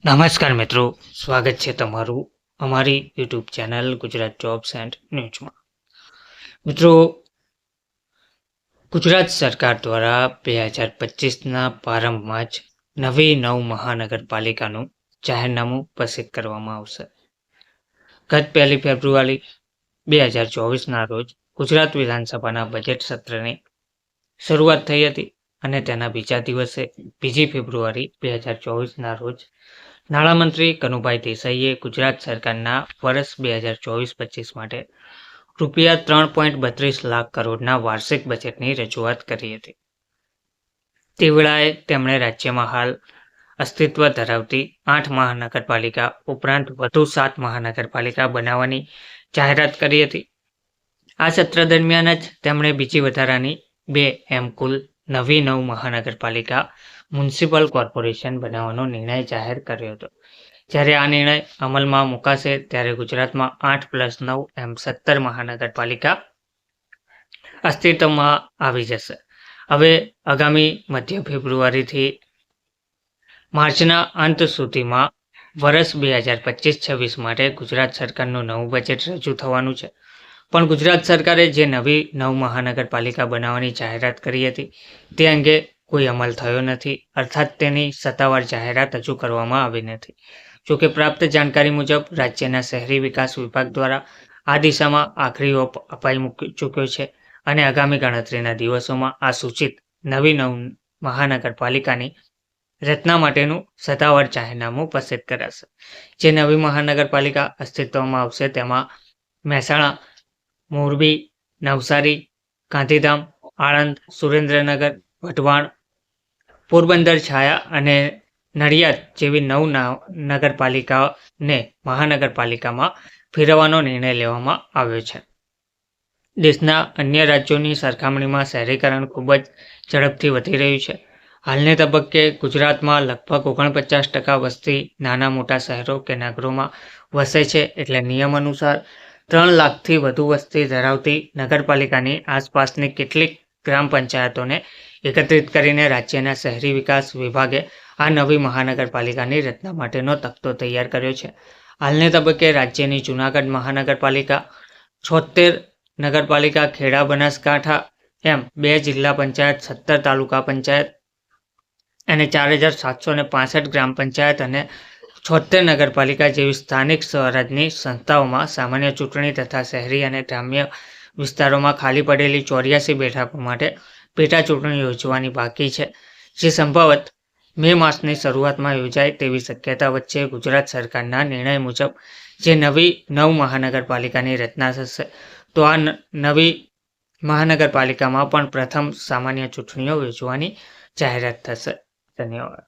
નમસ્કાર મિત્રો, સ્વાગત છે તમારું અમારી YouTube channel Gujarat jobs and ન્યૂઝમાં. મિત્રો, ગુજરાત સરકાર દ્વારા 2025ના પ્રારંભમાં જ નવી 9 મહાનગરપાલિકાનું જાહેરનામું પ્રસિદ્ધ કરવામાં આવશે. ગત 1 ફેબ્રુઆરી 2024ના રોજ ગુજરાત વિધાનસભાના બજેટ સત્રની શરૂઆત થઈ હતી અને તેના બીજા દિવસે 2 ફેબ્રુઆરી 2024ના રોજ નાણામંત્રી કનુભાઈ દેસાઈએ ગુજરાત સરકારના વર્ષ 2024-25 માટે રૂપિયા 3.32 લાખ કરોડના વાર્ષિક બજેટની રજૂઆત કરી હતી. તે વેળાએ તેમણે રાજ્યમાં હાલ અસ્તિત્વ ધરાવતી 8 મહાનગરપાલિકા ઉપરાંત વધુ 7 મહાનગરપાલિકા બનાવવાની જાહેરાત કરી હતી. આ સત્ર દરમિયાન જ તેમણે બીજી વધારાની 2 એમ કુલ નવી 9 મહાનગરપાલિકા મ્યુનિસિપલ કોર્પોરેશન બનાવવાનો નિર્ણય જાહેર કર્યો હતો. જ્યારે આ નિર્ણય અમલમાં મુકાશે ત્યારે ગુજરાતમાં 8+9 એમ 17 મહાનગરપાલિકા અસ્તિત્વમાં આવી જશે. હવે આગામી મધ્ય ફેબ્રુઆરીથી માર્ચના અંત સુધીમાં વર્ષ 2025-26 માટે ગુજરાત સરકારનું નવું બજેટ રજૂ થવાનું છે. પણ ગુજરાત સરકારે જે નવી 9 મહાનગરપાલિકા બનાવવાની જાહેરાત કરી હતી તે અંગે કોઈ અમલ થયો નથી, અર્થાત તેની સત્તાવાર જાહેરાત હજુ કરવામાં આવી નથી. જોકે પ્રાપ્ત જાણકારી મુજબ રાજ્યના શહેરી વિકાસ વિભાગ દ્વારા આ દિશામાં આખરી ઓપ અપાઈ ચૂક્યો છે અને આગામી ગણતરીના દિવસોમાં આ સૂચિત નવી 9 મહાનગરપાલિકાની રચના માટેનું સત્તાવાર જાહેરનામું પ્રસિદ્ધ કરાશે. જે નવી મહાનગરપાલિકા અસ્તિત્વમાં આવશે તેમાં મહેસાણા, મોરબી, નવસારી, ગાંધીધામ, આણંદ, સુરેન્દ્રનગર, વઢવાણ, પોરબંદર, છાયા અને નડિયાદ જેવી 9 નગરપાલિકાને મહાનગરપાલિકામાં ફેરવવાનો નિર્ણય લેવામાં આવ્યો છે. દેશના અન્ય રાજ્યોની સરખામણીમાં શહેરીકરણ ખૂબ જ ઝડપથી વધી રહ્યું છે. હાલને તબક્કે ગુજરાતમાં લગભગ 49% વસ્તી નાના મોટા શહેરો કે નગરોમાં વસે છે. એટલે નિયમ અનુસાર 3 લાખથી વધુ વસ્તી ધરાવતી નગરપાલિકાની આસપાસની કેટલીક ગ્રામ પંચાયતોને એકત્રિત કરીને રાજ્યના શહેરી વિકાસ વિભાગે આ નવી મહાનગરપાલિકાની રચના માટેનો તખ્તો તૈયાર કર્યો છે. હાલને તબક્કે રાજ્યની જૂનાગઢ મહાનગરપાલિકા, 76 નગરપાલિકા, ખેડા, બનાસકાંઠા એમ 2 જિલ્લા પંચાયત, 17 તાલુકા પંચાયત અને 4765 ગ્રામ પંચાયત અને 76 નગરપાલિકા જેવી સ્થાનિક સ્વરાજની સંસ્થાઓમાં સામાન્ય ચૂંટણી તથા શહેરી અને ગ્રામ્ય વિસ્તારોમાં ખાલી પડેલી 84 બેઠકો માટે પેટા ચૂંટણી યોજવાની બાકી છે, જે સંભવત મે માસની શરૂઆતમાં યોજાય તેવી શક્યતા વચ્ચે ગુજરાત સરકારના નિર્ણય મુજબ જે નવી 9 મહાનગરપાલિકાની રચના થશે તો આ નવી મહાનગરપાલિકામાં પણ પ્રથમ સામાન્ય ચૂંટણીઓ યોજવાની જાહેરાત થશે. ધન્યવાદ.